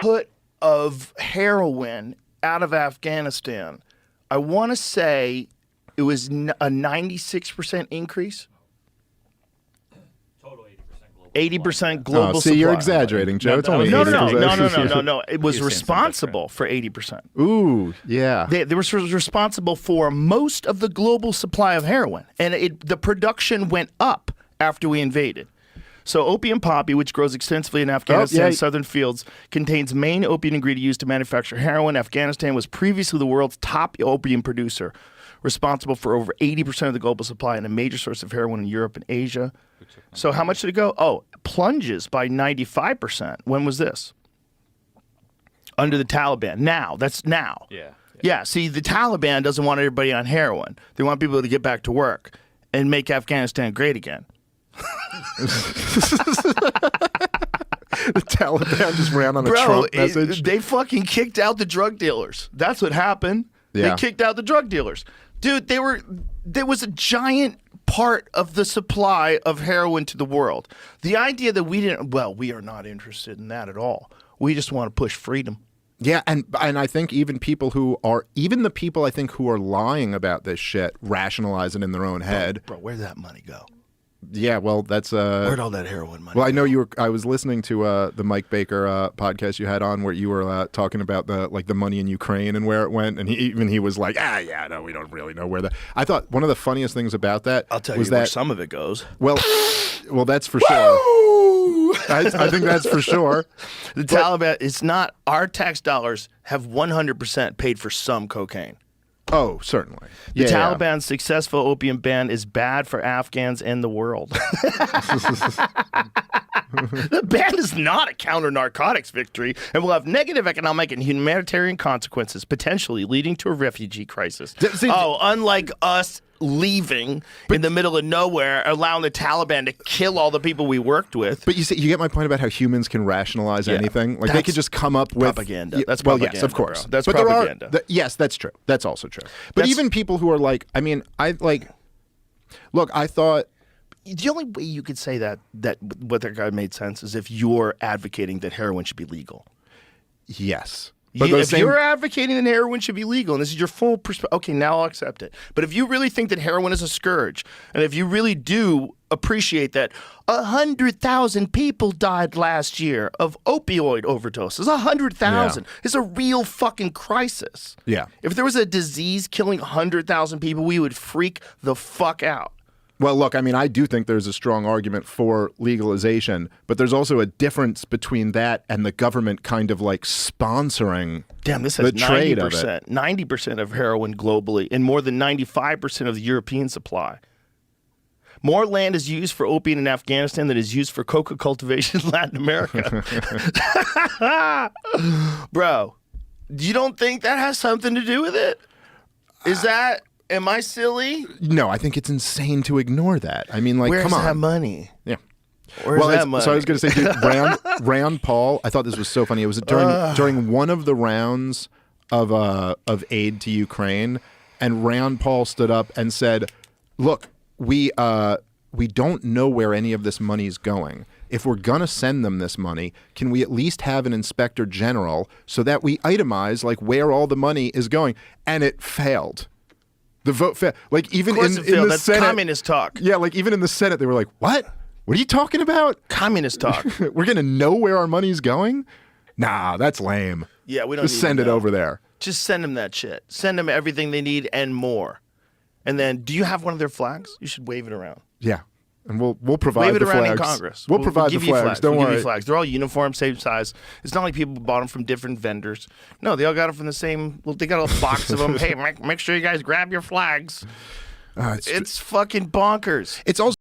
put of heroin out of Afghanistan, I want to say it was a 96% increase. Total 80% global supply. See, you're exaggerating, Joe. It's only 80%. No. It was responsible for 80%. Ooh, yeah. They were responsible for most of the global supply of heroin, and the production went up after we invaded. So opium poppy, which grows extensively in Afghanistan's southern fields, contains main opium ingredient used to manufacture heroin. Afghanistan was previously the world's top opium producer, responsible for over 80% of the global supply and a major source of heroin in Europe and Asia. So how much did it go? Oh, plunges by 95%. When was this? Under the Taliban. Now. That's now. Yeah, see, the Taliban doesn't want everybody on heroin. They want people to get back to work and make Afghanistan great again. The Taliban just ran on a Trump message. They fucking kicked out the drug dealers. That's what happened. Yeah. They kicked out the drug dealers. Dude, there was a giant part of the supply of heroin to the world. The idea that we are not interested in that at all. We just want to push freedom. Yeah, and I think even the people I think who are lying about this shit rationalize it in their own head. Bro, where'd that money go? Yeah, well, that's where'd all that heroin money? Well, I know I was listening to the Mike Baker podcast you had on where you were talking about the money in Ukraine and where it went, and he was like, no, we don't really know where that. I thought one of the funniest things about that I'll tell was you where some of it goes. Well, that's for sure. I think that's for sure. The Taliban, it's not our tax dollars have 100% paid for some cocaine. Oh, certainly. The Taliban's successful opium ban is bad for Afghans and the world. The ban is not a counter-narcotics victory and will have negative economic and humanitarian consequences, potentially leading to a refugee crisis. Unlike us leaving in the middle of nowhere, allowing the Taliban to kill all the people we worked with. But you get my point about how humans can rationalize anything. Like they could just come up with propaganda. That's propaganda. Yes, of course. Bro. That's propaganda. Yes, that's true. That's also true. But even people who are like, look, I thought the only way you could say that what that guy made sense is if you're advocating that heroin should be legal. Yes. But if you're advocating that heroin should be legal, and this is your full perspective, okay, now I'll accept it. But if you really think that heroin is a scourge, and if you really do appreciate that 100,000 people died last year of opioid overdoses, 100,000 is a real fucking crisis. Yeah. If there was a disease killing 100,000 people, we would freak the fuck out. Well, look, I mean, I do think there's a strong argument for legalization, but there's also a difference between that and the government kind of like sponsoring the trade of it. 90% of heroin globally and more than 95% of the European supply. More land is used for opium in Afghanistan than is used for coca cultivation in Latin America. Bro, you don't think that has something to do with it? Am I silly? No, I think it's insane to ignore that. I mean, like, come on. Where's that money? Yeah. Where's that money? So I was going to say, dude, Rand Paul, I thought this was so funny. It was during one of the rounds of aid to Ukraine, and Rand Paul stood up and said, look, we don't know where any of this money is going. If we're going to send them this money, can we at least have an inspector general so that we itemize like where all the money is going? And it failed. The vote failed. Like even in the Senate, communist talk. Yeah, like even in the Senate, they were like, "What? What are you talking about? Communist talk. We're gonna know where our money's going? Nah, that's lame. Yeah, we don't just send it over there. Just send them that shit. Send them everything they need and more. And then, do you have one of their flags? You should wave it around. Yeah, and we'll provide the flags. Wave it around in Congress. We'll provide the flags. Don't worry. Give you flags. They're all uniform, same size. It's not like people bought them from different vendors. No, they all got them from the same. Well, they got a box of them. Hey, make sure you guys grab your flags. It's fucking bonkers. It's also